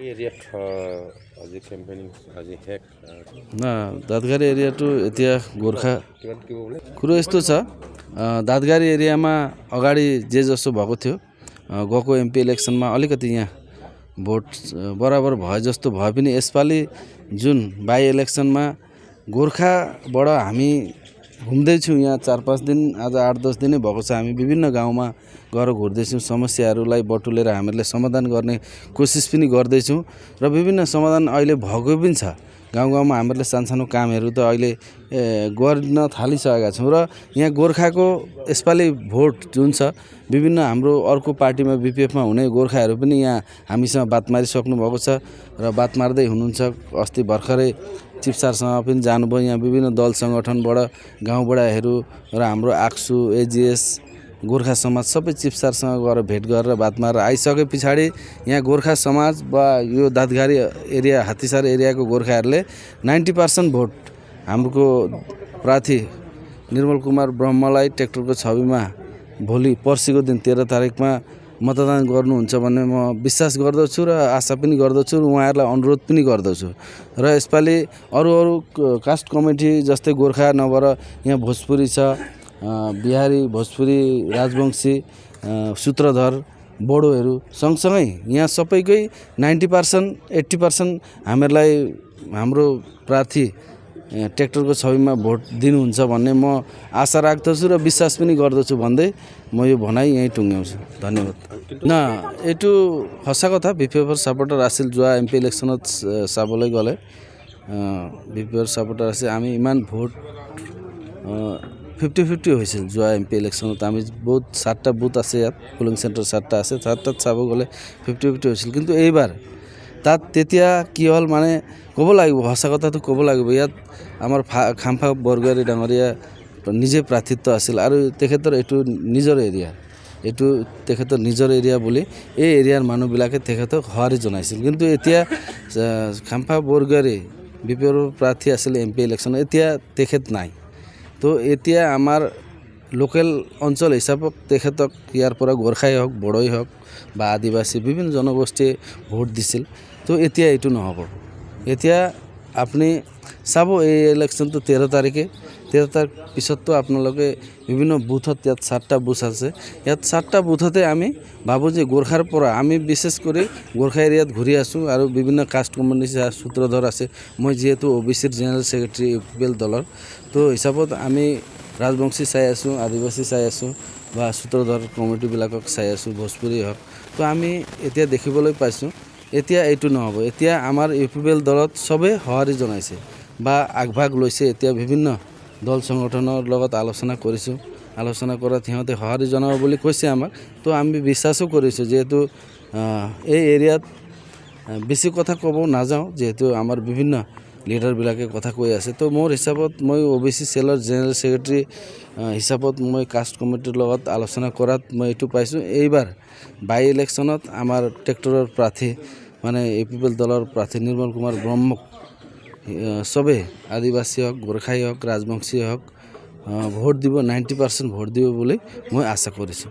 এৰিয়াত আজি কেম্পেইনিং আজি হেক না दादगारी एरियाটো এতিয়া गोर्खा किन के बोले कुरो यस्तो छ दादगारी एरियामा अगाडि जे जसो भएको थियो गएको एमपी इलेक्सनमा अलिकति यहाँ भोट बराबर भए जस्तो भए पनि यसपालि जुन बाई इलेक्सनमा गोर्खाबाट हामी घुम्दैछौँ यहाँ 4-5 दिन आज 8-10 दिनै भएको छ हामी विभिन्न गाउँमा गएर घुर्दैछौँ समस्याहरूलाई बटुलेर हामीले समाधान गर्ने कोसिस पनि गर्दैछौँ र विभिन्न समाधान अहिले भएको पनि छ गाउँमा हामीले सानसानो कामहरू त अहिले गर्न थालिसकेका छौँ र यहाँ गोर्खाको यसपालि भोट जुन छ विभिन्न हाम्रो अर्को पार्टीमा बीपीएफमा हुने गोर्खाहरू पनि यहाँ हामीसँग बात मारिसक्नु भएको छ र बात मार्दै हुनुहुन्छ अस्ति भर्खरै चिफ सरसँग पनि जानुभयो यहाँ विभिन्न दल सङ्गठनबाट गाउँबडाहरू र हाम्रो आक्सु एजिएस गोर्खा समाज सबै चिफ सरसँग गएर भेट गरेर बात मारेर आइसके पछाडि यहाँ गोर्खा समाज वा यो दादगारी एरिया हात्तीसार एरियाको गोर्खाहरूले 90% भोट हाम्रो प्रार्थी निर्मल कुमार ब्रह्मलाई ट्र्याक्टरको छविमा भोलि पर्सिको दिन 13 तारिकमा मतदान गर्नुहुन्छ भन्ने म विश्वास गर्दछु र आशा पनि गर्दछु र उहाँहरूलाई अनुरोध पनि गर्दछु र यसपालि अरू कास्ट कमिटी जस्तै गोर्खा नभएर यहाँ भोजपुरी छ बिहारी भोजपुरी राजवंशी सूत्रधर बोडोहरू सँगसँगै यहाँ सबैकै 90% 80% हामीहरूलाई हाम्रो प्रार्थी ट्र्याक्टरको छविमा भोट दिनुहुन्छ भन्ने म आशा राख्दछु र विश्वास पनि गर्दछु भन्दै म यो भनाइ यहीँ टुङ्ग्याउँछु धन्यवाद ना एटु हसा कथा बीपीएफर सपोर्टर आसिल जोआ एमपी इलेक्शনত चाবলৈ গ'লে बीपीएफर सपोर्टर আছে আমি ইমান ভোট 50-50 হৈছিল যোৱা এমপি ইলেকশ্যনত আমি বহুত 7টা বুথ আছে ইয়াত পোলিং চেণ্টাৰ 7টা আছে 7টাত চাব গ'লে 50-50 হৈছিল কিন্তু এইবাৰ তাত তেতিয়া কি হ'ল মানে ক'ব লাগিব সঁচা কথাটো ক'ব লাগিব ইয়াত আমাৰ খাম্ফা বৰগোহাঁই ডাঙৰীয়া নিজে প্ৰাৰ্থিত্ব আছিল আৰু তেখেতৰ এইটো নিজৰ এৰিয়া এইটো তেখেতৰ নিজৰ এৰিয়া বুলি এই এৰিয়াৰ মানুহবিলাকে তেখেতক সঁহাৰি জনাইছিল কিন্তু এতিয়া খাম্ফা বৰগোহাঁই বিপিএৰ প্ৰাৰ্থী আছিল এমপি ইলেকশ্যন এতিয়া তেখেত নাই তো এতিয়া আমাৰ লোকেল অঞ্চল হিচাপত তেখেতক ইয়াৰ পৰা গোৰ্খাই হওক বড়োই হওক বা আদিবাসী বিভিন্ন জনগোষ্ঠীয়ে ভোট দিছিল তো এতিয়া এইটো নহ'ব এতিয়া আপুনি চাব এই ইলেকশ্যনটো 13 তাৰিখে 13 তাৰিখ পিছততো আপোনালোকে বিভিন্ন বুথত ইয়াত 7টা বুথ আছে ইয়াত 7টা বুথতে আমি ভাবোঁ যে গোৰ্খাৰ পৰা আমি বিশেষ কৰি গোৰ্খা এৰিয়াত ঘূৰি আছোঁ আৰু বিভিন্ন কাষ্ট কমিউনিটি সূত্ৰধৰ আছে মই যিহেতু ওবিচিৰ জেনেৰেল সেক্ৰেটাৰী ইউপিএল দলৰ তো হিচাপত আমি ৰাজবংশী চাই আছোঁ আদিবাসী চাই আছোঁ বা সূত্ৰধৰ কমিটিবিলাকক চাই আছোঁ ভোজপুৰী হওক তো আমি এতিয়া দেখিবলৈ পাইছোঁ এতিয়া এইটো নহ'ব এতিয়া আমাৰ ইউপিএল দলত সবে সঁহাৰি জনাইছে বা আগভাগ লৈছে এতিয়া বিভিন্ন দল সংগঠনৰ লগত আলোচনা কৰিছোঁ আলোচনা কৰাত সিহঁতে সঁহাৰি জনাব বুলি কৈছে আমাক তো আমি বিশ্বাসো কৰিছোঁ যেহেতু এই এৰিয়াত বেছি কথা ক'ব নাযাওঁ যেহেতু আমাৰ বিভিন্ন লিডাৰবিলাকে কথা কৈ আছে তো মোৰ হিচাপত মই ওবিচি সেলৰ জেনেৰেল সেক্ৰেটাৰী হিচাপত মই কাষ্ট কমিটিৰ লগত আলোচনা কৰাত মই এইটো পাইছোঁ এইবাৰ বাই ইলেকশ্যনত আমাৰ ট্ৰেক্টৰৰ প্ৰাৰ্থী মানে ইউপিএল দলৰ প্ৰাৰ্থী নিৰ্মল কুমাৰ ব্ৰহ্মক সবে আদিবাসী হওক গোৰ্খাই হওক ৰাজবংশী হওক ভোট দিব 90% ভোট দিব বুলি মই আশা কৰিছোঁ